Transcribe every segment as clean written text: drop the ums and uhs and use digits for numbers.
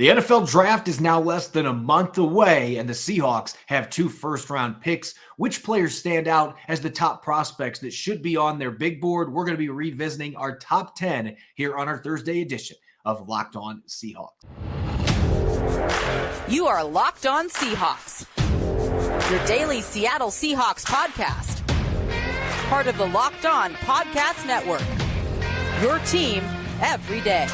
The NFL draft is now less than a month away, and the Seahawks have 2 first-round picks. Which players stand out as the top prospects that should be on their big board? We're going to be revisiting our top 10 here on our Thursday edition of Locked On Seahawks. You are Locked On Seahawks, your daily Seattle Seahawks podcast. Part of the Locked On Podcast Network, your team every day.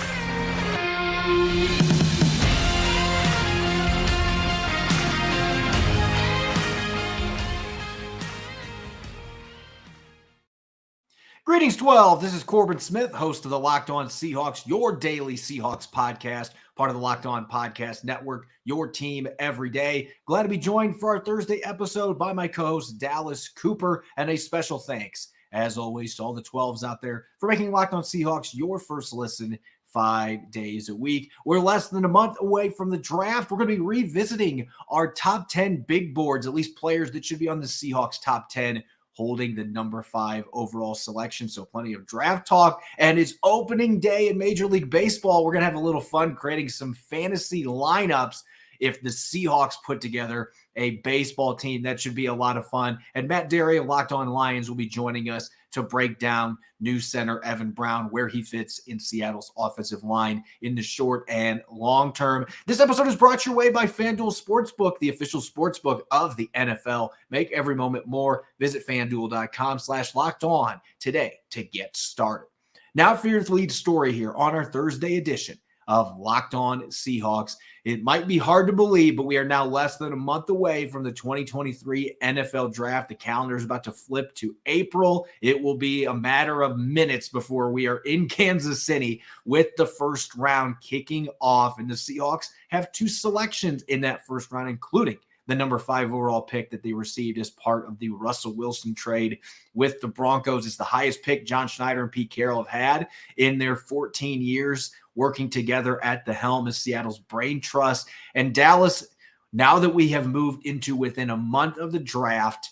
Greetings, 12. This is Corbin Smith, host of the Locked On Seahawks, your daily Seahawks podcast, part of the Locked On Podcast Network, your team every day. Glad to be joined for our Thursday episode by my co-host, Dallas Cooper, and a special thanks, as always, to all the 12s out there for making Locked On Seahawks your first listen 5 days a week. We're less than a month away from the draft. We're going to be revisiting our top 10 big boards, at least players that should be on the Seahawks top 10, holding the number 5 overall selection. So plenty of draft talk, and it's opening day in Major League Baseball. We're going to have a little fun creating some fantasy lineups if the Seahawks put together a baseball team. That should be a lot of fun. And Matt Dery of Locked On Lions will be joining us to break down new center Evan Brown, where he fits in Seattle's offensive line in the short and long term. This episode is brought your way by FanDuel Sportsbook, the official sportsbook of the NFL. Make every moment more. Visit FanDuel.com/LockedOn today to get started. Now for your lead story here on our Thursday edition of Locked On Seahawks. It might be hard to believe, but we are now less than a month away from the 2023 NFL Draft. The calendar is about to flip to April. It will be a matter of minutes before we are in Kansas City with the first round kicking off. And the Seahawks have 2 selections in that first round, including the number 5 overall pick that they received as part of the Russell Wilson trade with the Broncos. It's the highest pick John Schneider and Pete Carroll have had in their 14 years working together at the helm as Seattle's brain trust. And Dallas, now that we have moved into within a month of the draft,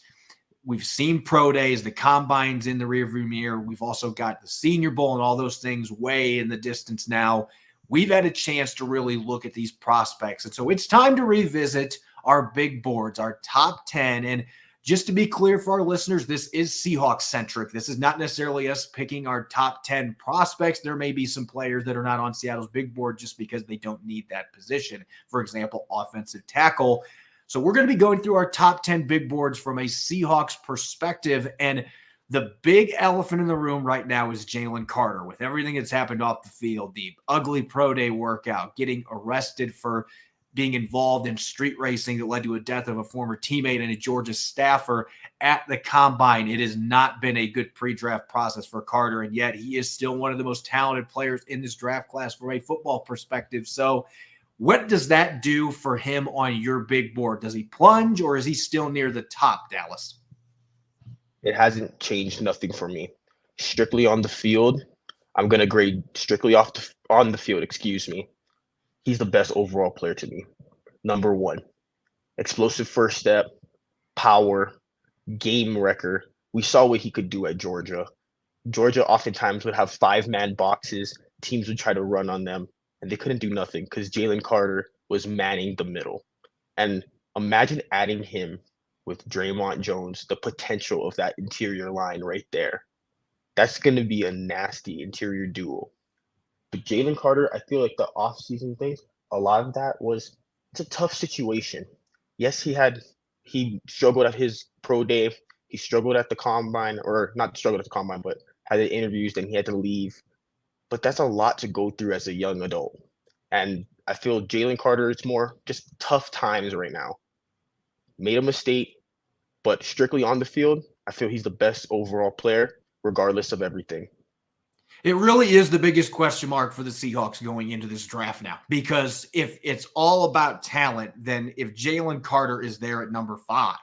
we've seen pro days, the combines in the rearview mirror. We've also got the Senior Bowl and all those things way in the distance now. We've had a chance to really look at these prospects. And so it's time to revisit our big boards, our top 10. And just to be clear for our listeners, this is Seahawks-centric. This is not necessarily us picking our top 10 prospects. There may be some players that are not on Seattle's big board just because they don't need that position. For example, offensive tackle. So we're going to be going through our top 10 big boards from a Seahawks perspective. And the big elephant in the room right now is Jalen Carter. With everything that's happened off the field, the ugly pro day workout, getting arrested for being involved in street racing that led to a death of a former teammate and a Georgia staffer at the combine. It has not been a good pre-draft process for Carter, and yet he is still one of the most talented players in this draft class from a football perspective. So what does that do for him on your big board? Does he plunge, or is he still near the top, Dallas? It hasn't changed nothing for me. Strictly on the field, I'm going to grade strictly on the field, He's the best overall player to me. Number 1, explosive first step, power, game wrecker. We saw what he could do at Georgia. Georgia oftentimes would have 5-man boxes. Teams would try to run on them, and they couldn't do nothing because Jalen Carter was manning the middle. And imagine adding him with Draymond Jones, the potential of that interior line right there. That's going to be a nasty interior duo. But Jalen Carter, I feel like the offseason things, a lot of that was, it's a tough situation. Yes, he struggled at his pro day. He struggled at the combine, or not struggled at the combine, but had the interviews, then he had to leave. But that's a lot to go through as a young adult. And I feel Jalen Carter, it's more just tough times right now. Made a mistake, but strictly on the field, I feel he's the best overall player, regardless of everything. It really is the biggest question mark for the Seahawks going into this draft now, because if it's all about talent, then if Jalen Carter is there at number 5,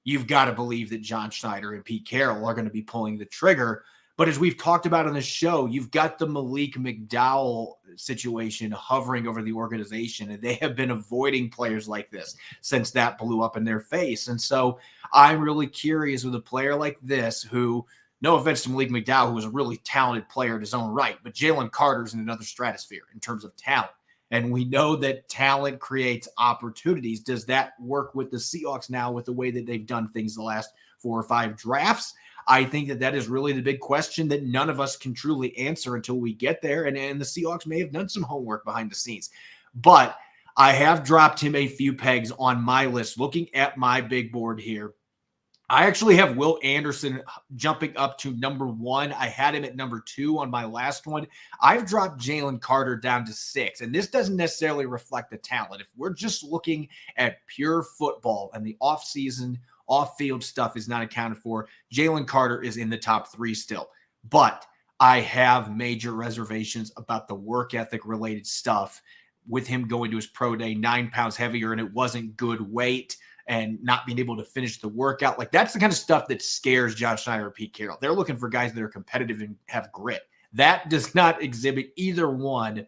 you've got to believe that John Schneider and Pete Carroll are going to be pulling the trigger. But as we've talked about on the show, you've got the Malik McDowell situation hovering over the organization, and they have been avoiding players like this since that blew up in their face. And so I'm really curious with a player like this who, no offense to Malik McDowell, who was a really talented player in his own right, but Jalen Carter's in another stratosphere in terms of talent. And we know that talent creates opportunities. Does that work with the Seahawks now with the way that they've done things the last 4 or 5 drafts? I think that is really the big question that none of us can truly answer until we get there. And the Seahawks may have done some homework behind the scenes. But I have dropped him a few pegs on my list. Looking at my big board here, I actually have Will Anderson jumping up to number 1. I had him at number 2 on my last one. I've dropped Jalen Carter down to 6, and this doesn't necessarily reflect the talent. If we're just looking at pure football and the offseason, off-field stuff is not accounted for, Jalen Carter is in the top 3 still. But I have major reservations about the work ethic related stuff with him going to his pro day 9 pounds heavier, and it wasn't good weight, and not being able to finish the workout. Like, that's the kind of stuff that scares John Schneider or Pete Carroll. They're looking for guys that are competitive and have grit. That does not exhibit either one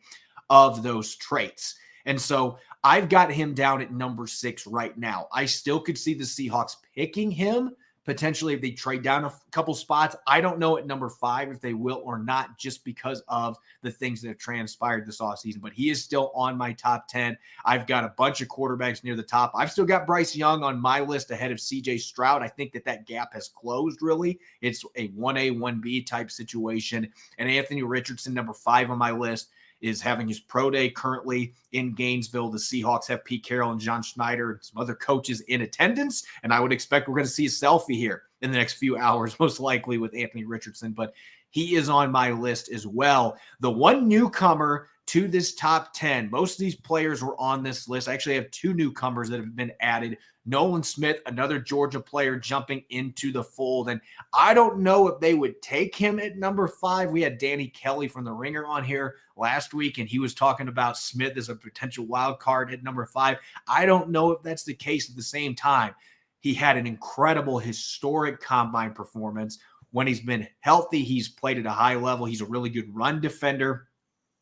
of those traits. And so I've got him down at number 6 right now. I still could see the Seahawks picking him potentially if they trade down a couple spots. I don't know at number 5 if they will or not, just because of the things that have transpired this offseason. But he is still on my top 10. I've got a bunch of quarterbacks near the top. I've still got Bryce Young on my list ahead of CJ Stroud. I think that gap has closed, really. It's a 1A, 1B type situation. And Anthony Richardson, number 5 on my list, is having his pro day currently in Gainesville. The Seahawks have Pete Carroll and John Schneider and some other coaches in attendance, and I would expect we're going to see a selfie here in the next few hours, most likely with Anthony Richardson, but he is on my list as well. The one newcomer to this top 10, most of these players were on this list. I actually have 2 newcomers that have been added. Nolan Smith, another Georgia player jumping into the fold. And I don't know if they would take him at number 5. We had Danny Kelly from The Ringer on here last week, and he was talking about Smith as a potential wild card at number 5. I don't know if that's the case. At the same time, he had an incredible, historic combine performance. When he's been healthy, he's played at a high level. He's a really good run defender.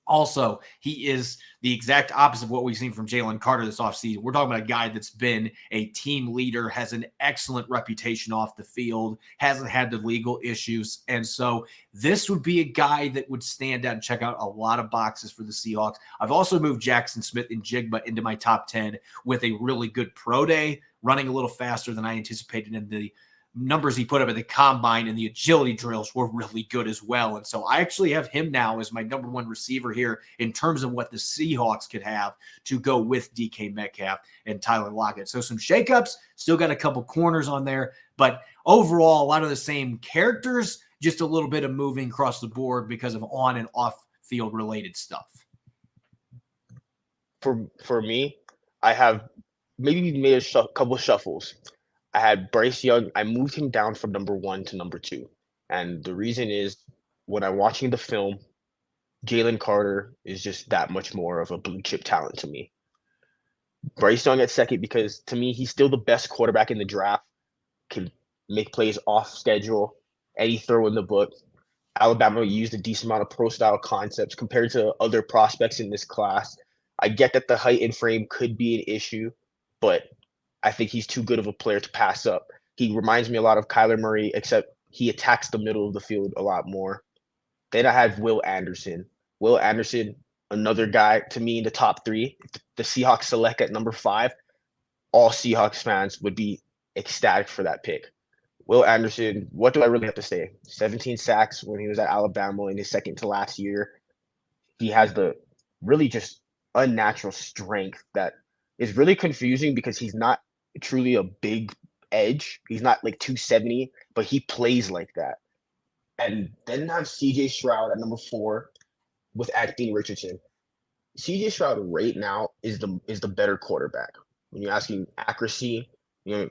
Also, he is the exact opposite of what we've seen from Jalen Carter this offseason. We're talking about a guy that's been a team leader, has an excellent reputation off the field, hasn't had the legal issues. And so this would be a guy that would stand out and check out a lot of boxes for the Seahawks. I've also moved Jackson Smith and Jigba into my top 10 with a really good pro day, running a little faster than I anticipated in the numbers he put up at the combine, and the agility drills were really good as well. And so I actually have him now as my number 1 receiver here in terms of what the Seahawks could have to go with DK Metcalf and Tyler Lockett. So some shakeups, still got a couple corners on there, but overall, a lot of the same characters, just a little bit of moving across the board because of on and off field related stuff. For me, I have maybe made a couple shuffles. I had Bryce Young. I moved him down from number 1 to number 2. And the reason is, when I'm watching the film, Jalen Carter is just that much more of a blue chip talent to me. Bryce Young at second, because to me, he's still the best quarterback in the draft, can make plays off schedule, any throw in the book. Alabama used a decent amount of pro style concepts compared to other prospects in this class. I get that the height and frame could be an issue, but I think he's too good of a player to pass up. He reminds me a lot of Kyler Murray, except he attacks the middle of the field a lot more. Then I have Will Anderson. Will Anderson, another guy to me in the top 3. The Seahawks select at number 5. All Seahawks fans would be ecstatic for that pick. Will Anderson, what do I really have to say? 17 sacks when he was at Alabama in his second to last year. He has the really just unnatural strength that is really confusing because he's not truly a big edge. He's not like 270, but he plays like that. And then have CJ Stroud at number 4 with Anthony Richardson. CJ Stroud right now is the better quarterback. When you're asking accuracy,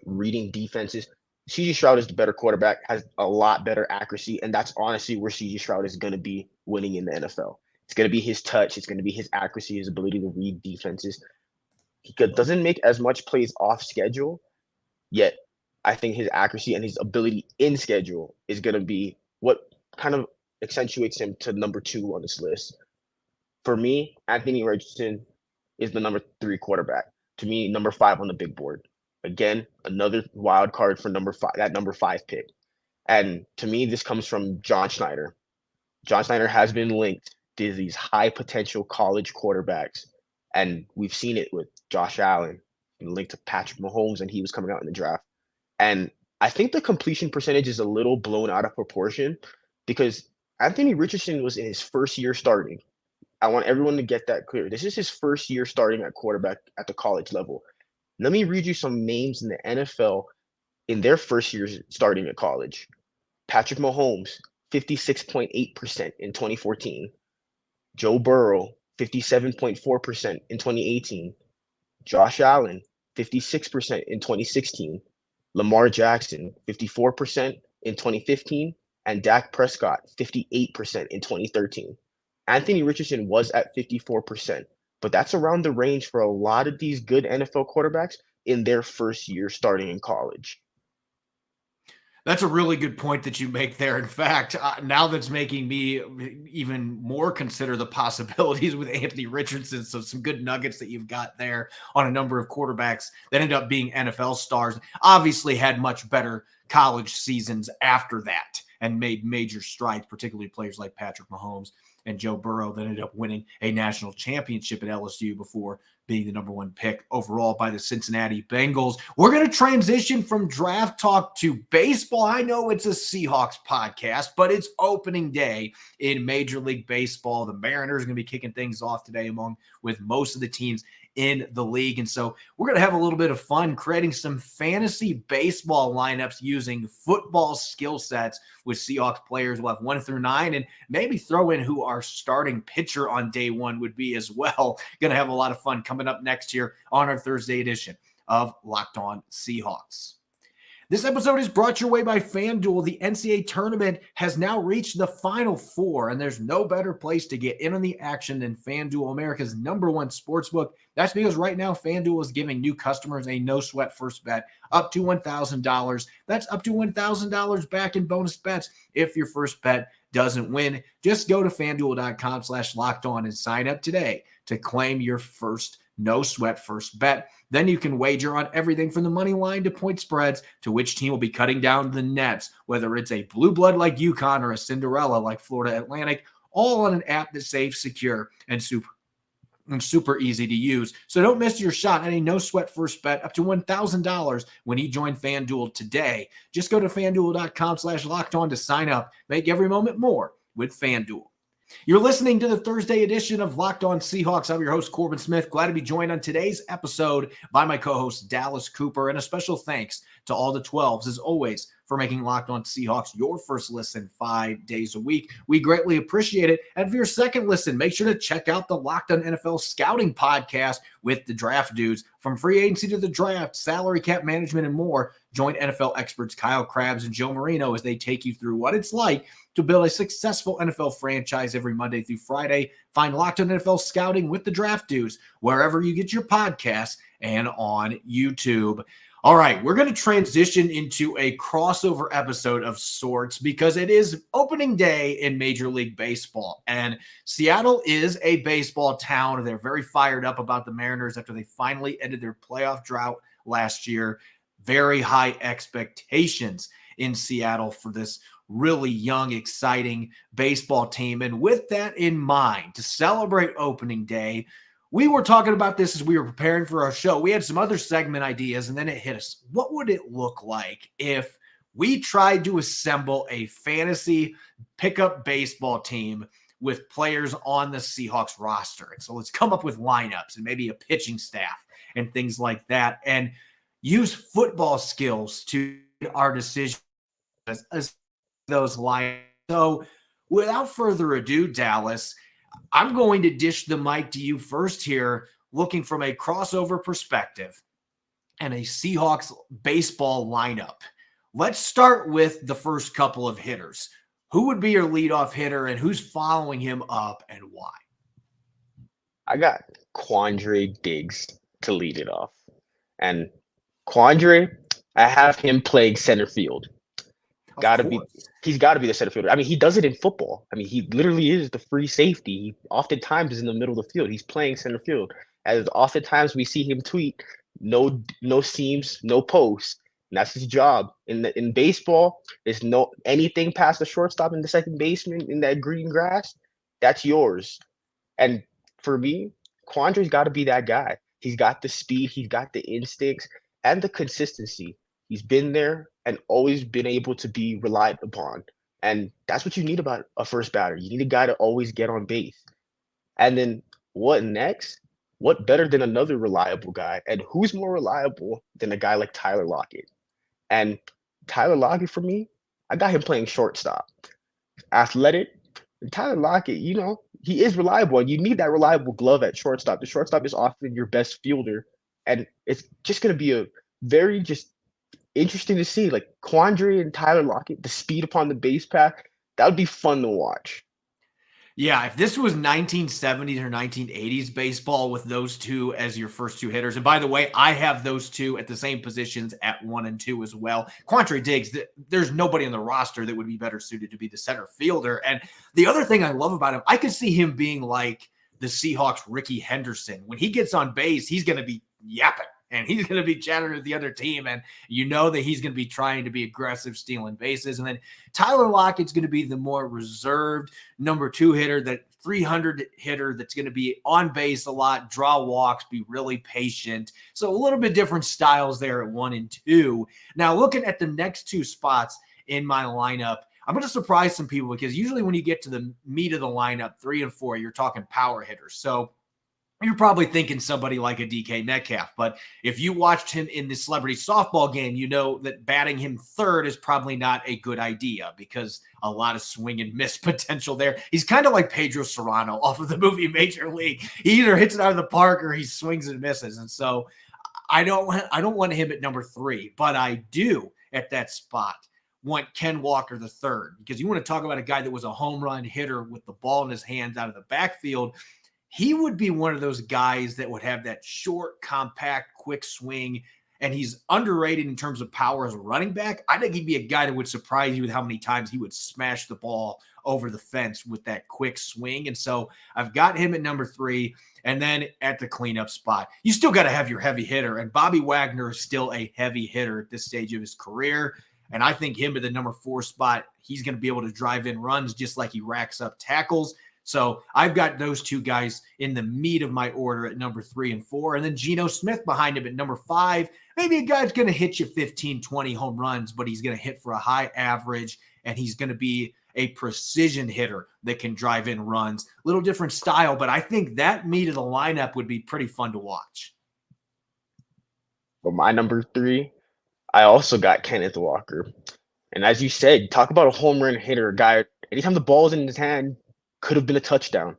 reading defenses, CJ Stroud is the better quarterback, has a lot better accuracy, and that's honestly where CJ Stroud is going to be winning in the NFL. It's going to be his touch. It's going to be his accuracy, his ability to read defenses. He doesn't make as much plays off schedule, yet I think his accuracy and his ability in schedule is going to be what kind of accentuates him to number 2 on this list. For me, Anthony Richardson is the number 3 quarterback. To me, number 5 on the big board. Again, another wild card for number 5, that number 5 pick. And to me, this comes from John Schneider. John Schneider has been linked to these high potential college quarterbacks And we've seen it with Josh Allen linked to Patrick Mahomes, and he was coming out in the draft. And I think the completion percentage is a little blown out of proportion because Anthony Richardson was in his first year starting. I want everyone to get that clear. This is his first year starting at quarterback at the college level. Let me read you some names in the NFL in their first years starting at college. Patrick Mahomes, 56.8% in 2014. Joe Burrow, 57.4% in 2018. Josh Allen, 56% in 2016. Lamar Jackson, 54% in 2015. And Dak Prescott, 58% in 2013. Anthony Richardson was at 54%, but that's around the range for a lot of these good NFL quarterbacks in their first year starting in college. That's a really good point that you make there. In fact, now that's making me even more consider the possibilities with Anthony Richardson. So some good nuggets that you've got there on a number of quarterbacks that end up being NFL stars. Obviously had much better college seasons after that and made major strides, particularly players like Patrick Mahomes and Joe Burrow that ended up winning a national championship at LSU before being the number one pick overall by the Cincinnati Bengals. We're going to transition from draft talk to baseball. I know it's a Seahawks podcast, but it's opening day in Major League Baseball. The Mariners are going to be kicking things off today along with most of the teams in the league. And so we're going to have a little bit of fun creating some fantasy baseball lineups using football skill sets with Seahawks players. We'll have 1 through 9 and maybe throw in who our starting pitcher on day one would be as well. Going to have a lot of fun coming up next year on our Thursday edition of Locked On Seahawks. This episode is brought your way by FanDuel. The NCAA tournament has now reached the Final Four, and there's no better place to get in on the action than FanDuel, America's #1 sportsbook. That's because right now FanDuel is giving new customers a no-sweat first bet up to $1,000. That's up to $1,000 back in bonus bets if your first bet doesn't win. Just go to FanDuel.com/lockedon and sign up today to claim your first no-sweat first bet. Then you can wager on everything from the money line to point spreads to which team will be cutting down the nets, whether it's a blue blood like UConn or a Cinderella like Florida Atlantic, all on an app that's safe, secure, and super easy to use. So don't miss your shot at a no-sweat first bet up to $1,000 when you join FanDuel today. Just go to FanDuel.com/lockedon to sign up. Make every moment more with FanDuel. You're listening to the Thursday edition of Locked On Seahawks. I'm your host, Corbin Smith. Glad to be joined on today's episode by my co-host, Dallas Cooper. And a special thanks to all the 12s, as always, for making Locked On Seahawks your first listen 5 days a week. We greatly appreciate it. And for your second listen, make sure to check out the Locked On NFL Scouting podcast with the Draft Dudes. From free agency to the draft, salary cap management, and more, join NFL experts Kyle Krabs and Joe Marino as they take you through what it's like to build a successful NFL franchise every Monday through Friday. Find Locked On NFL Scouting with the Draft Dudes wherever you get your podcasts and on YouTube. All right, we're going to transition into a crossover episode of sorts because it is opening day in Major League Baseball. And Seattle is a baseball town. They're very fired up about the Mariners after they finally ended their playoff drought last year. Very high expectations in Seattle for this really young, exciting baseball team. And with that in mind, to celebrate opening day, we were talking about this as we were preparing for our show. We had some other segment ideas, and then it hit us. What would it look like if we tried to assemble a fantasy pickup baseball team with players on the Seahawks roster? And so let's come up with lineups and maybe a pitching staff and things like that, and use football skills to our decisions as those lineups. So without further ado, Dallas, I'm going to dish the mic to you first here, looking from a crossover perspective and a Seahawks baseball lineup. Let's start with the first couple of hitters. Who would be your leadoff hitter and who's following him up and why? I got Quandre Diggs to lead it off. And Quandre, I have him playing center field. He's got to be the center fielder. I mean, he does it in football. I mean, he literally is the free safety. He oftentimes is in the middle of the field. He's playing center field. As oftentimes we see him tweet, no seams, no posts. And that's his job. In baseball, there's no anything past the shortstop and the second baseman in that green grass, that's yours. And for me, Quandre's got to be that guy. He's got the speed, he's got the instincts, and the consistency. He's been there and always been able to be relied upon. And that's what you need about a first batter. You need a guy to always get on base. And then what next? What better than another reliable guy? And who's more reliable than a guy like Tyler Lockett? And Tyler Lockett, for me, I got him playing shortstop. Athletic. And Tyler Lockett, he is reliable, and you need that reliable glove at shortstop. The shortstop is often your best fielder, and it's just going to be a very just interesting to see, like Quandre and Tyler Lockett, the speed upon the base path. That would be fun to watch. Yeah, if this was 1970s or 1980s baseball with those two as your first two hitters, and by the way, I have those two at the same positions at 1 and 2 as well. Quandre Diggs, there's nobody on the roster that would be better suited to be the center fielder. And the other thing I love about him, I could see him being like the Seahawks' Ricky Henderson. When he gets on base, he's going to be yapping. And he's going to be chattering with the other team. And you know that he's going to be trying to be aggressive, stealing bases. And then Tyler Lockett's going to be the more reserved number 2 hitter, that 300 hitter that's going to be on base a lot, draw walks, be really patient. So a little bit different styles there at 1 and 2. Now, looking at the next 2 spots in my lineup, I'm going to surprise some people because usually when you get to the meat of the lineup, 3 and 4, you're talking power hitters. So you're probably thinking somebody like a DK Metcalf, but if you watched him in the celebrity softball game, you know that batting him third is probably not a good idea because a lot of swing and miss potential there. He's kind of like Pedro Serrano off of the movie Major League. He either hits it out of the park or he swings and misses. And so I don't want him at number 3, but I do at that spot want Ken Walker the third, because you want to talk about a guy that was a home run hitter with the ball in his hands out of the backfield. He would be one of those guys that would have that short, compact, quick swing, and he's underrated in terms of power as a running back. I think he'd be a guy that would surprise you with how many times he would smash the ball over the fence with that quick swing. And so I've got him at number 3. And then at the cleanup spot, you still got to have your heavy hitter. And Bobby Wagner is still a heavy hitter at this stage of his career. And I think him at the number 4 spot, he's going to be able to drive in runs just like he racks up tackles. So I've got those 2 guys in the meat of my order at number 3 and 4. And then Geno Smith behind him at number 5. Maybe a guy's going to hit you 15, 20 home runs, but he's going to hit for a high average, and he's going to be a precision hitter that can drive in runs. Little different style, but I think that meat of the lineup would be pretty fun to watch. For my number 3, I also got Kenneth Walker. And as you said, talk about a home run hitter, a guy, anytime the ball's in his hand, could have been a touchdown.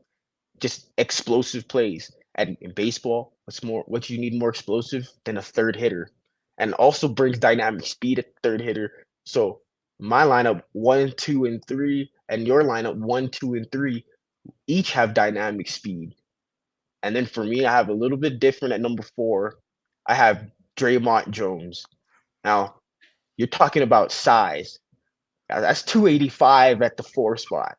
Just explosive plays. And in baseball, what you need more explosive than a third hitter, and also brings dynamic speed at third hitter. So my lineup 1, 2, and 3, and your lineup 1, 2, and 3 each have dynamic speed. And then for me, I have a little bit different at number 4. I have Draymond Jones. Now, you're talking about size. Now, that's 285 at the 4 spot.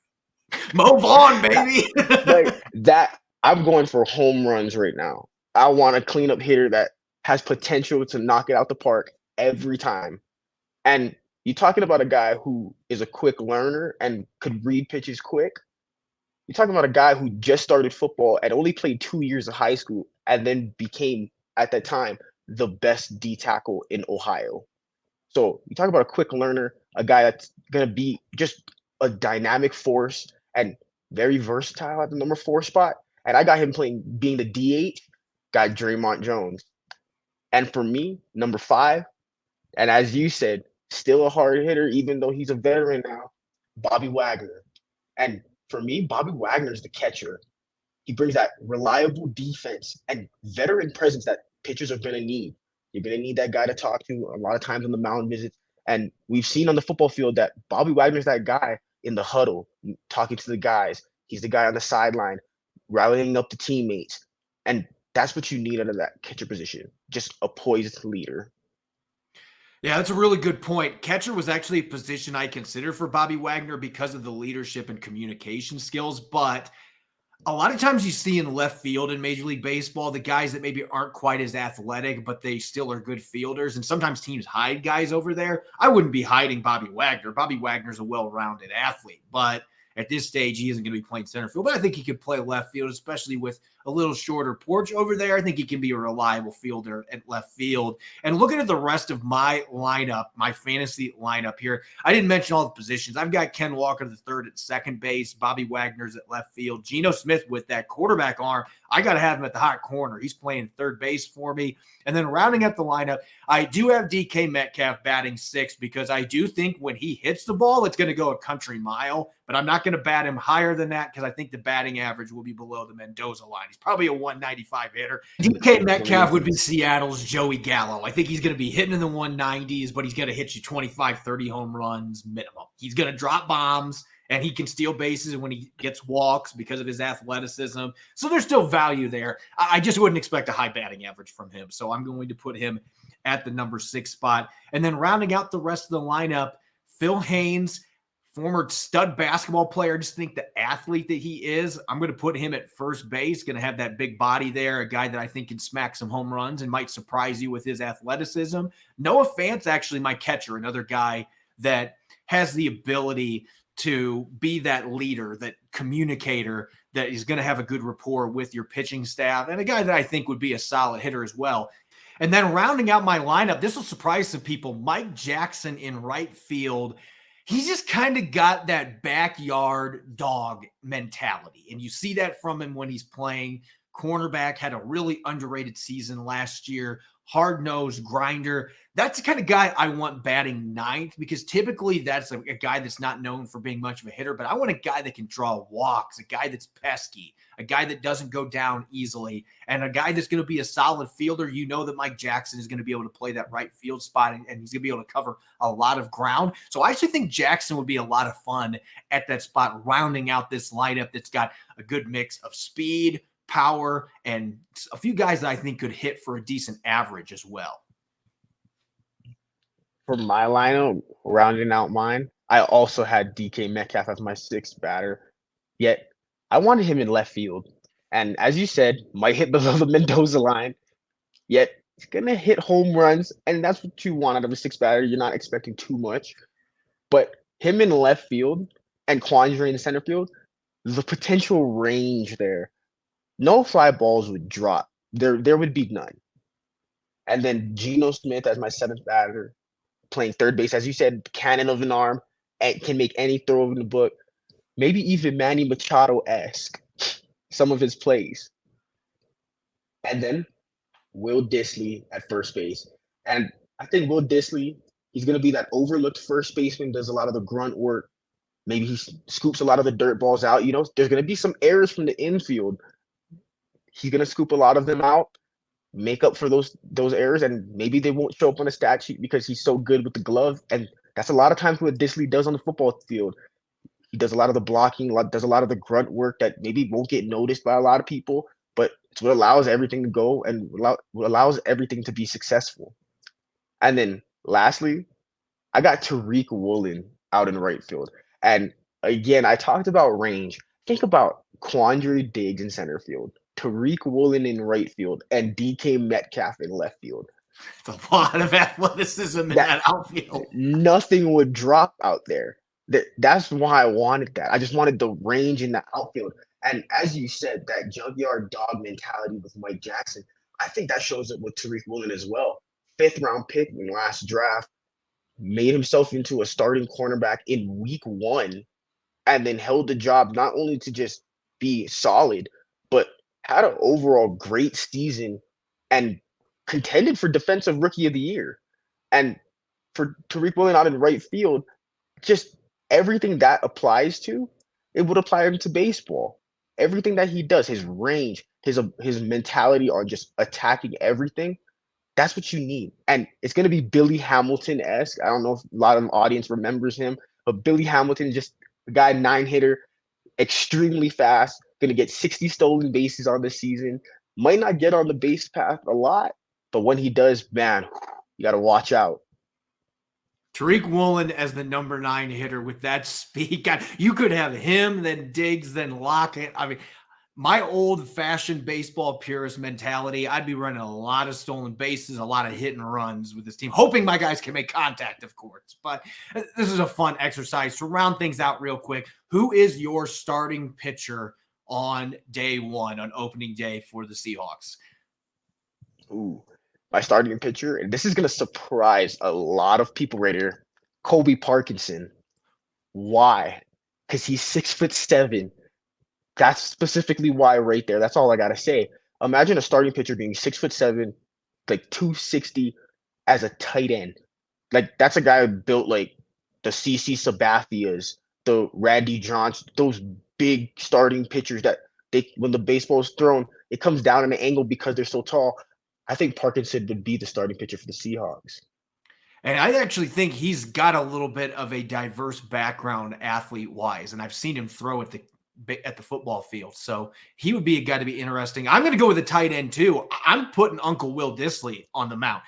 Move on, baby. Like that, I'm going for home runs right now. I want a cleanup hitter that has potential to knock it out the park every time. And you're talking about a guy who is a quick learner and could read pitches quick. You're talking about a guy who just started football and only played 2 years of high school and then became, at that time, the best D tackle in Ohio. So you talk about a quick learner, a guy that's going to be just a dynamic force and very versatile at the number 4 spot. And I got him being the DH, got Draymond Jones. And for me, number 5, and as you said, still a hard hitter, even though he's a veteran now, Bobby Wagner. And for me, Bobby Wagner is the catcher. He brings that reliable defense and veteran presence that pitchers are going to need. You're going to need that guy to talk to a lot of times on the mound visits. And we've seen on the football field that Bobby Wagner's that guy in the huddle, talking to the guys. He's the guy on the sideline, rallying up the teammates. And that's what you need out of that catcher position, just a poised leader. Yeah, that's a really good point. Catcher was actually a position I considered for Bobby Wagner because of the leadership and communication skills, but a lot of times you see in left field in Major League Baseball, the guys that maybe aren't quite as athletic, but they still are good fielders. And sometimes teams hide guys over there. I wouldn't be hiding Bobby Wagner. Bobby Wagner's a well-rounded athlete, but at this stage, he isn't going to be playing center field. But I think he could play left field, especially with a little shorter porch over there. I think he can be a reliable fielder at left field. And looking at the rest of my lineup, my fantasy lineup here, I didn't mention all the positions. I've got Ken Walker the third at second base, Bobby Wagner's at left field, Geno Smith with that quarterback arm. I got to have him at the hot corner. He's playing third base for me. And then rounding out the lineup, I do have DK Metcalf batting sixth because I do think when he hits the ball, it's going to go a country mile, but I'm not going to bat him higher than that because I think the batting average will be below the Mendoza line. He's probably a 195 hitter. DK Metcalf would be Seattle's Joey Gallo. I think he's going to be hitting in the 190s, but he's going to hit you 25, 30 home runs minimum. He's going to drop bombs, and he can steal bases when he gets walks because of his athleticism. So there's still value there. I just wouldn't expect a high batting average from him. So I'm going to put him at the number 6 spot. And then rounding out the rest of the lineup, Phil Haynes, former stud basketball player. I just think the athlete that he is, I'm going to put him at first base, going to have that big body there, a guy that I think can smack some home runs and might surprise you with his athleticism. Noah Fant's actually my catcher, another guy that has the ability to be that leader, that communicator, that is going to have a good rapport with your pitching staff, and a guy that I think would be a solid hitter as well. And then rounding out my lineup, this will surprise some people, Mike Jackson in right field. He's just kind of got that backyard dog mentality, and you see that from him when he's playing cornerback. Had a really underrated season last year, hard-nosed grinder. That's the kind of guy I want batting ninth because typically that's a guy that's not known for being much of a hitter, but I want a guy that can draw walks, a guy that's pesky, a guy that doesn't go down easily, and a guy that's going to be a solid fielder. You know that Mike Jackson is going to be able to play that right field spot, and he's going to be able to cover a lot of ground. So I actually think Jackson would be a lot of fun at that spot, rounding out this lineup that's got a good mix of speed, power, and a few guys that I think could hit for a decent average as well. For my lineup, rounding out mine, I also had DK Metcalf as my 6th batter. Yet I wanted him in left field. And as you said, might hit below the Mendoza line. Yet it's gonna hit home runs, and that's what you want out of a 6th batter. You're not expecting too much. But him in left field and Quandre in center field, the potential range there. No fly balls would drop. There would be none. And then Geno Smith as my 7th batter, playing third base, as you said, cannon of an arm, and can make any throw in the book. Maybe even Manny Machado-esque, some of his plays. And then Will Dissly at first base. And I think Will Dissly, he's going to be that overlooked first baseman, does a lot of the grunt work. Maybe he scoops a lot of the dirt balls out. You know, there's going to be some errors from the infield. He's going to scoop a lot of them out, make up for those errors, and maybe they won't show up on a stat sheet because he's so good with the glove. And that's a lot of times what Dissly does on the football field. He does a lot of the blocking, does a lot of the grunt work that maybe won't get noticed by a lot of people, but it's what allows everything to go and what allows everything to be successful. And then lastly, I got Tariq Woolen out in right field. And again, I talked about range. Think about Quandre Diggs in center field, Tariq Woolen in right field, and DK Metcalf in left field. It's a lot of athleticism in that outfield. Nothing would drop out there. That's why I wanted that. I just wanted the range in the outfield. And as you said, that junkyard dog mentality with Mike Jackson, I think that shows up with Tariq Woolen as well. 5th round pick in last draft, made himself into a starting cornerback in week 1, and then held the job not only to just be solid, but had an overall great season and contended for Defensive Rookie of the Year. And for Tariq Woolen out in right field, just everything that applies to, it would apply him to baseball. Everything that he does, his range, his mentality on just attacking everything, that's what you need. And it's going to be Billy Hamilton-esque. I don't know if a lot of the audience remembers him, but Billy Hamilton, just a guy, 9-hitter, extremely fast, going to get 60 stolen bases on the season. Might not get on the base path a lot, but when he does, man, you got to watch out. Tariq Woolen as the number 9 hitter with that speed. God, you could have him, then Diggs, then Lockett. I mean, my old-fashioned baseball purist mentality, I'd be running a lot of stolen bases, a lot of hit and runs with this team, hoping my guys can make contact, of course. But this is a fun exercise. To round things out real quick, who is your starting pitcher on day one, on opening day for the Seahawks? Ooh, my starting pitcher, and this is gonna surprise a lot of people right here. Kobe Parkinson. Why? Because he's 6'7". That's specifically why right there. That's all I gotta say. Imagine a starting pitcher being 6'7", like 260 as a tight end. Like that's a guy who built like the CC Sabathias, the Randy Johnson, those big starting pitchers that they when the baseball is thrown, it comes down in an angle because they're so tall. I think Parkinson would be the starting pitcher for the Seahawks. And I actually think he's got a little bit of a diverse background athlete-wise, and I've seen him throw at the football field. So he would be a guy to be interesting. I'm going to go with a tight end too. I'm putting Uncle Will Dissly on the mound.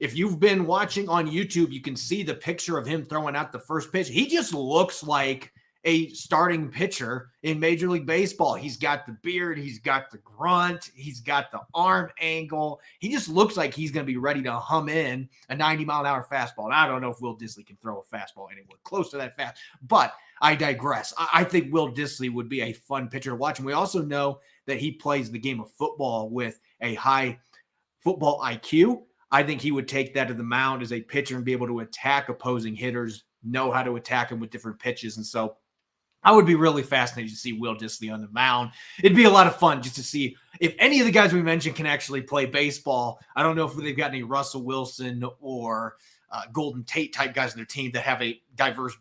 If you've been watching on YouTube, you can see the picture of him throwing out the first pitch. He just looks like a starting pitcher in Major League Baseball. He's got the beard, he's got the grunt, he's got the arm angle. He just looks like he's going to be ready to hum in a 90-mile-an-hour fastball. And I don't know if Will Dissly can throw a fastball anywhere close to that fast, but I digress. I think Will Dissly would be a fun pitcher to watch. And we also know that he plays the game of football with a high football IQ. I think he would take that to the mound as a pitcher and be able to attack opposing hitters, know how to attack them with different pitches. And so I would be really fascinated to see Will Dissly on the mound. It'd be a lot of fun just to see if any of the guys we mentioned can actually play baseball. I don't know if they've got any Russell Wilson or Golden Tate type guys on their team that have a diverse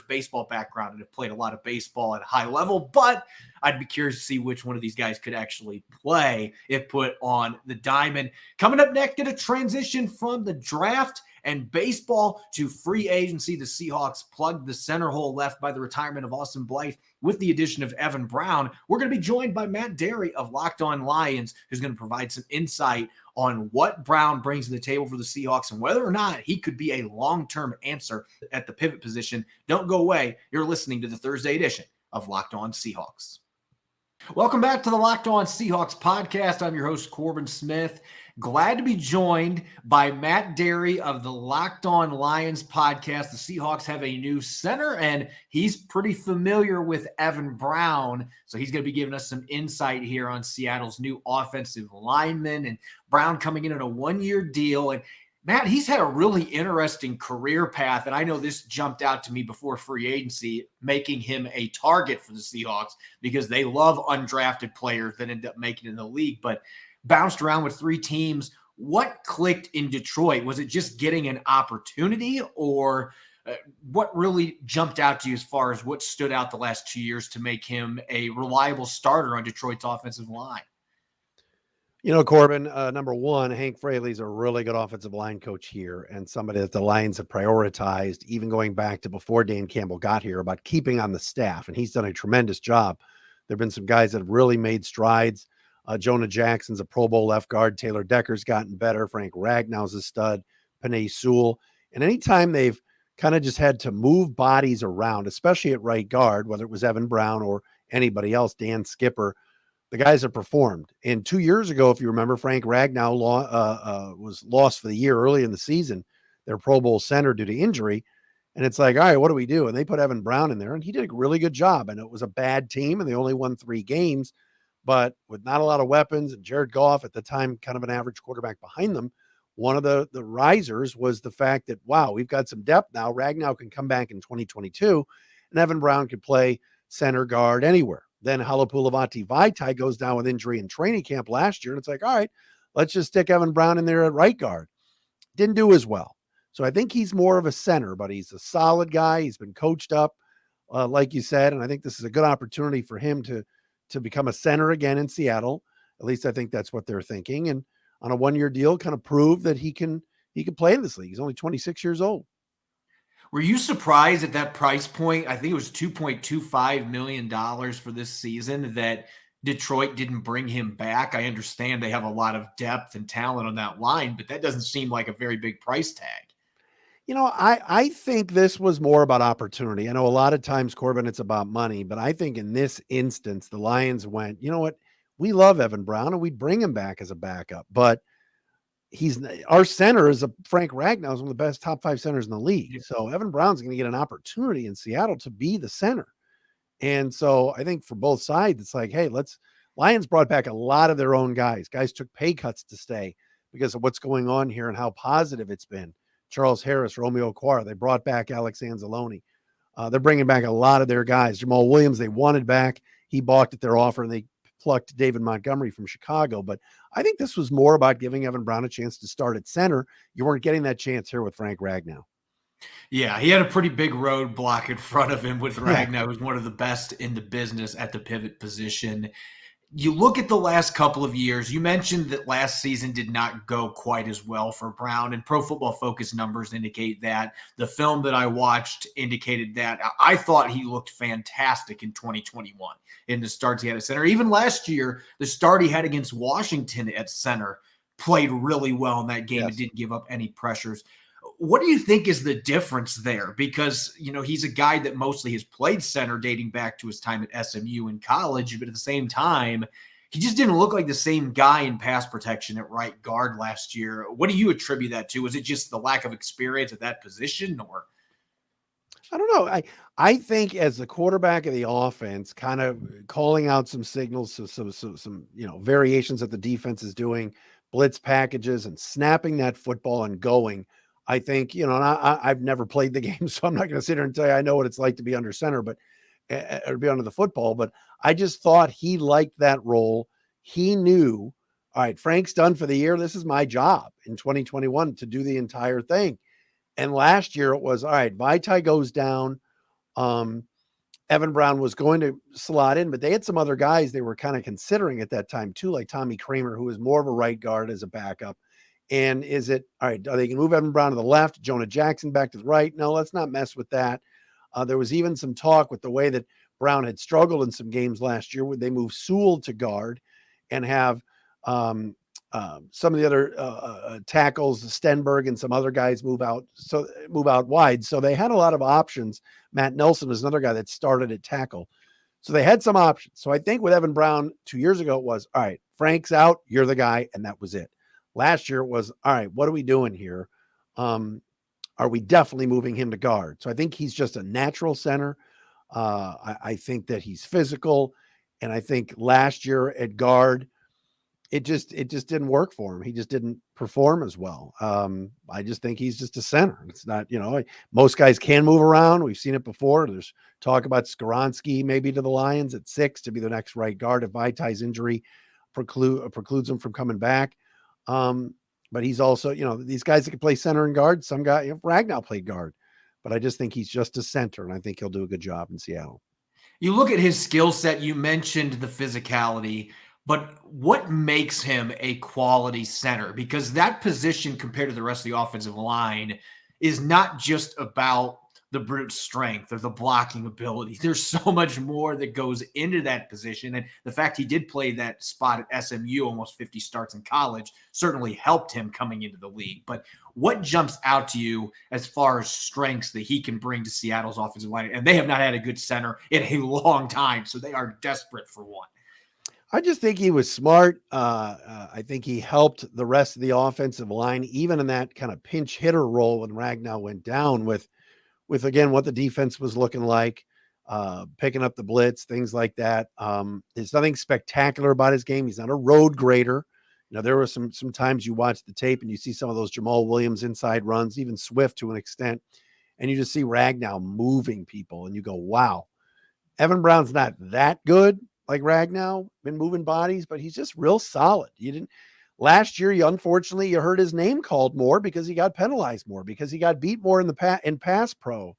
baseball background and have played a lot of baseball at a high level, but I'd be curious to see which one of these guys could actually play if put on the diamond. Coming up next, get a transition from the draft and baseball to free agency. The Seahawks plugged the center hole left by the retirement of Austin Blythe with the addition of Evan Brown. We're going to be joined by Matt Dery of Locked On Lions, who's going to provide some insight on what Brown brings to the table for the Seahawks and whether or not he could be a long-term answer at the pivot position. Don't go away. You're listening to the Thursday edition of Locked On Seahawks. Welcome back to the Locked On Seahawks podcast. I'm your host, Corbin Smith. Glad to be joined by Matt Dery of the Locked On Lions podcast. The Seahawks have a new center, and he's pretty familiar with Evan Brown. So he's going to be giving us some insight here on Seattle's new offensive lineman, and Brown coming in on a one-year deal. And Matt, he's had a really interesting career path, and I know this jumped out to me before free agency, making him a target for the Seahawks because they love undrafted players that end up making it in the league, but bounced around with three teams. What clicked in Detroit? Was it just getting an opportunity, or what really jumped out to you as far as what stood out the last 2 years to make him a reliable starter on Detroit's offensive line? You know, Corbin, number one, Hank Fraley's a really good offensive line coach here and somebody that the Lions have prioritized, even going back to before Dan Campbell got here, about keeping on the staff. And he's done a tremendous job. There have been some guys that have really made strides. Jonah Jackson's a Pro Bowl left guard. Taylor Decker's gotten better. Frank Ragnow's a stud. Panay Sewell. And anytime they've kind of just had to move bodies around, especially at right guard, whether it was Evan Brown or anybody else, Dan Skipper, the guys have performed. And 2 years ago, if you remember, Frank Ragnow was lost for the year early in the season, their Pro Bowl center due to injury. And it's like, all right, what do we do? And they put Evan Brown in there, and he did a really good job. And it was a bad team, and they only won 3 games. But with not a lot of weapons, and Jared Goff at the time, kind of an average quarterback behind them, one of the risers was the fact that, wow, we've got some depth now. Ragnow can come back in 2022, and Evan Brown could play center guard anywhere. Then Halapulavati Vaitai goes down with injury in training camp last year, and it's like, all right, let's just stick Evan Brown in there at right guard. Didn't do as well. So I think he's more of a center, but he's a solid guy. He's been coached up, like you said, and I think this is a good opportunity for him to become a center again in Seattle. At least I think that's what they're thinking. And on a one-year deal, kind of prove that he can play in this league. He's only 26 years old. Were you surprised at that price point? I think it was $2.25 million for this season that Detroit didn't bring him back. I understand they have a lot of depth and talent on that line, but that doesn't seem like a very big price tag. You know, I think this was more about opportunity. I know a lot of times, Corbin, it's about money, but I think in this instance, the Lions went, you know what? We love Evan Brown and we'd bring him back as a backup, but our center is Frank Ragnow is one of the best top 5 centers in the league. So Evan Brown's going to get an opportunity in Seattle to be the center. And so I think for both sides, it's like, hey, Lions brought back a lot of their own guys. Guys took pay cuts to stay because of what's going on here and how positive it's been. Charles Harris, Romeo Okwara, they brought back Alex Anzalone. They're bringing back a lot of their guys. Jamal Williams, they wanted back. He balked at their offer, and they plucked David Montgomery from Chicago. But I think this was more about giving Evan Brown a chance to start at center. You weren't getting that chance here with Frank Ragnow. Yeah, he had a pretty big roadblock in front of him with Ragnow, who's one of the best in the business at the pivot position. You look at the last couple of years, you mentioned that last season did not go quite as well for Brown, and Pro Football Focus numbers indicate that. The film that I watched indicated that. I thought he looked fantastic in 2021 in the starts he had at center. Even last year, the start he had against Washington at center played really well in that game and didn't give up any pressures. What do you think is the difference there? Because, he's a guy that mostly has played center dating back to his time at SMU in college, but at the same time, he just didn't look like the same guy in pass protection at right guard last year. What do you attribute that to? Was it just the lack of experience at that position, or? I don't know. I think as the quarterback of the offense, kind of calling out some signals, some variations that the defense is doing, blitz packages and snapping that football and going. I think, and I've never played the game, so I'm not going to sit here and tell you I know what it's like to be under center, but or be under the football. But I just thought he liked that role. He knew, all right, Frank's done for the year. This is my job in 2021 to do the entire thing. And last year it was, all right, Vaitai goes down. Evan Brown was going to slot in, but they had some other guys they were kind of considering at that time too, like Tommy Kramer, who was more of a right guard as a backup. And is it, all right, are they going to move Evan Brown to the left, Jonah Jackson back to the right? No, let's not mess with that. There was even some talk with the way that Brown had struggled in some games last year. Would they move Sewell to guard and have some of the other tackles, Stenberg and some other guys move out wide. So they had a lot of options. Matt Nelson was another guy that started at tackle. So they had some options. So I think with Evan Brown 2 years ago, it was, all right, Frank's out, you're the guy, and that was it. Last year it was, all right, what are we doing here? Are we definitely moving him to guard? So I think he's just a natural center. I think that he's physical. And I think last year at guard, it just didn't work for him. He just didn't perform as well. I just think he's just a center. It's not, most guys can move around. We've seen it before. There's talk about Skoronski maybe to the Lions at 6 to be the next right guard if Vaitai's injury precludes him from coming back. But he's also, these guys that can play center and guard, some guy, Ragnow played guard, but I just think he's just a center, and I think he'll do a good job in Seattle. You look at his skill set, you mentioned the physicality, but what makes him a quality center? Because that position compared to the rest of the offensive line is not just about the brute strength or the blocking ability. There's so much more that goes into that position. And the fact he did play that spot at SMU, almost 50 starts in college, certainly helped him coming into the league. But what jumps out to you as far as strengths that he can bring to Seattle's offensive line? And they have not had a good center in a long time, so they are desperate for one. I just think he was smart. I think he helped the rest of the offensive line, even in that kind of pinch hitter role when Ragnow went down with again, what the defense was looking like, picking up the blitz, things like that. There's nothing spectacular about his game. He's not a road grader. There were some times you watch the tape and you see some of those Jamal Williams inside runs, even Swift to an extent, and you just see Ragnow moving people and you go, wow, Evan Brown's not that good like Ragnow, been moving bodies, but he's just real solid. Last year, unfortunately, you heard his name called more because he got penalized more, because he got beat more in pass pro.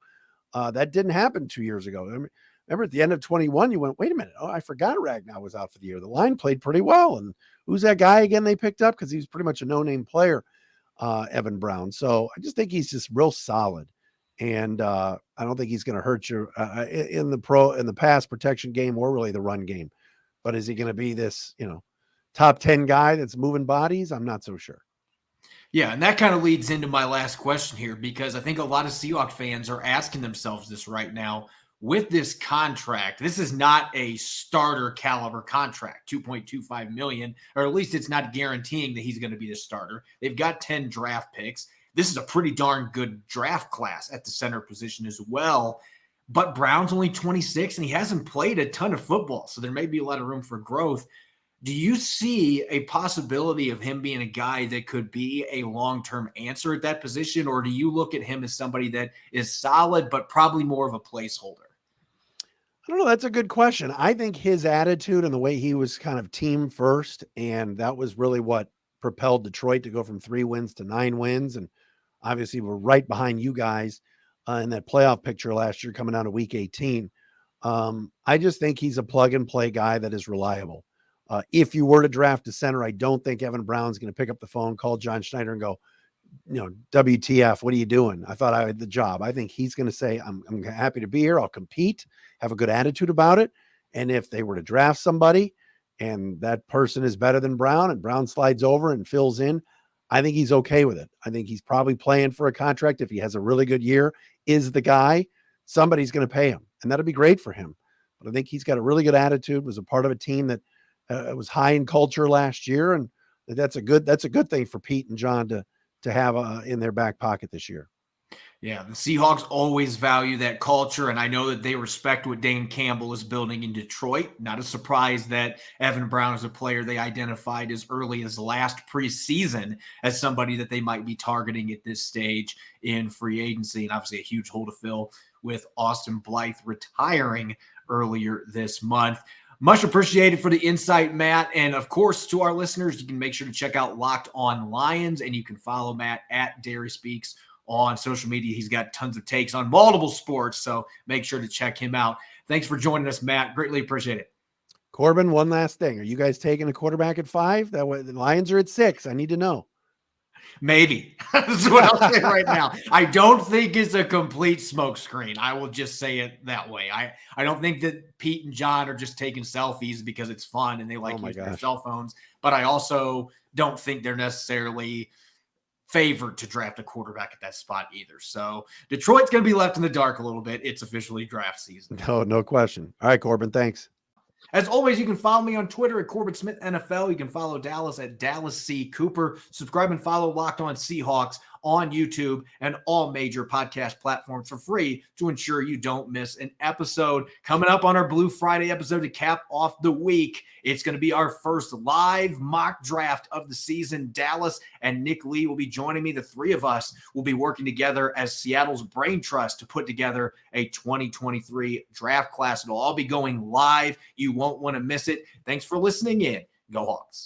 That didn't happen 2 years ago. Remember at the end of 21, you went, wait a minute. Oh, I forgot Ragnow was out for the year. The line played pretty well. And who's that guy again they picked up? Because he's pretty much a no-name player, Evan Brown. So I just think he's just real solid. And I don't think he's going to hurt you in the pass protection game or really the run game. But is he going to be this, top 10 guy that's moving bodies? I'm not so sure. Yeah, and that kind of leads into my last question here, because I think a lot of Seahawks fans are asking themselves this right now. With this contract, this is not a starter caliber contract, $2.25 million, or at least it's not guaranteeing that he's going to be the starter. They've got 10 draft picks. This is a pretty darn good draft class at the center position as well. but Brown's only 26 and he hasn't played a ton of football. So there may be a lot of room for growth. Do you see a possibility of him being a guy that could be a long-term answer at that position? Or do you look at him as somebody that is solid, but probably more of a placeholder? I don't know. That's a good question. I think his attitude and the way he was kind of team first, and that was really what propelled Detroit to go from 3 wins to 9 wins. And obviously we're right behind you guys in that playoff picture last year coming down to week 18. I just think he's a plug and play guy that is reliable. If you were to draft a center, I don't think Evan Brown's going to pick up the phone, call John Schneider and go, WTF, what are you doing? I thought I had the job. I think he's going to say, I'm happy to be here. I'll compete, have a good attitude about it. And if they were to draft somebody and that person is better than Brown and Brown slides over and fills in, I think he's okay with it. I think he's probably playing for a contract. If he has a really good year, is the guy, somebody's going to pay him, and that'll be great for him. But I think he's got a really good attitude, was a part of a team that was high in culture last year. And that's a good thing for Pete and John to have in their back pocket this year. Yeah, the Seahawks always value that culture, and I know that they respect what Dan Campbell is building in Detroit. Not a surprise that Evan Brown is a player they identified as early as last preseason as somebody that they might be targeting at this stage in free agency, and obviously a huge hole to fill with Austin Blythe retiring earlier this month. Much appreciated for the insight, Matt. And of course, to our listeners, you can make sure to check out Locked On Lions, and you can follow Matt at Dery Speaks on social media. He's got tons of takes on multiple sports, so make sure to check him out. Thanks for joining us, Matt. Greatly appreciate it. Corbin, one last thing. Are you guys taking a quarterback at 5? That way the Lions are at 6. I need to know. Maybe. That's what I'll say right now. I don't think it's a complete smokescreen. I will just say it that way. I don't think that Pete and John are just taking selfies because it's fun and they like using their cell phones. But I also don't think they're necessarily favored to draft a quarterback at that spot either. So Detroit's going to be left in the dark a little bit. It's officially draft season. No question. All right, Corbin, thanks. As always, you can follow me on Twitter at Corbin Smith NFL. You can follow Dallas at Dallas C. Cooper. Subscribe and follow Locked On Seahawks on YouTube and all major podcast platforms for free to ensure you don't miss an episode. Coming up on our Blue Friday episode to cap off the week, it's going to be our first live mock draft of the season. Dallas and Nick Lee will be joining me. The three of us will be working together as Seattle's brain trust to put together a 2023 draft class. It'll all be going live. You won't want to miss it. Thanks for listening in. Go Hawks.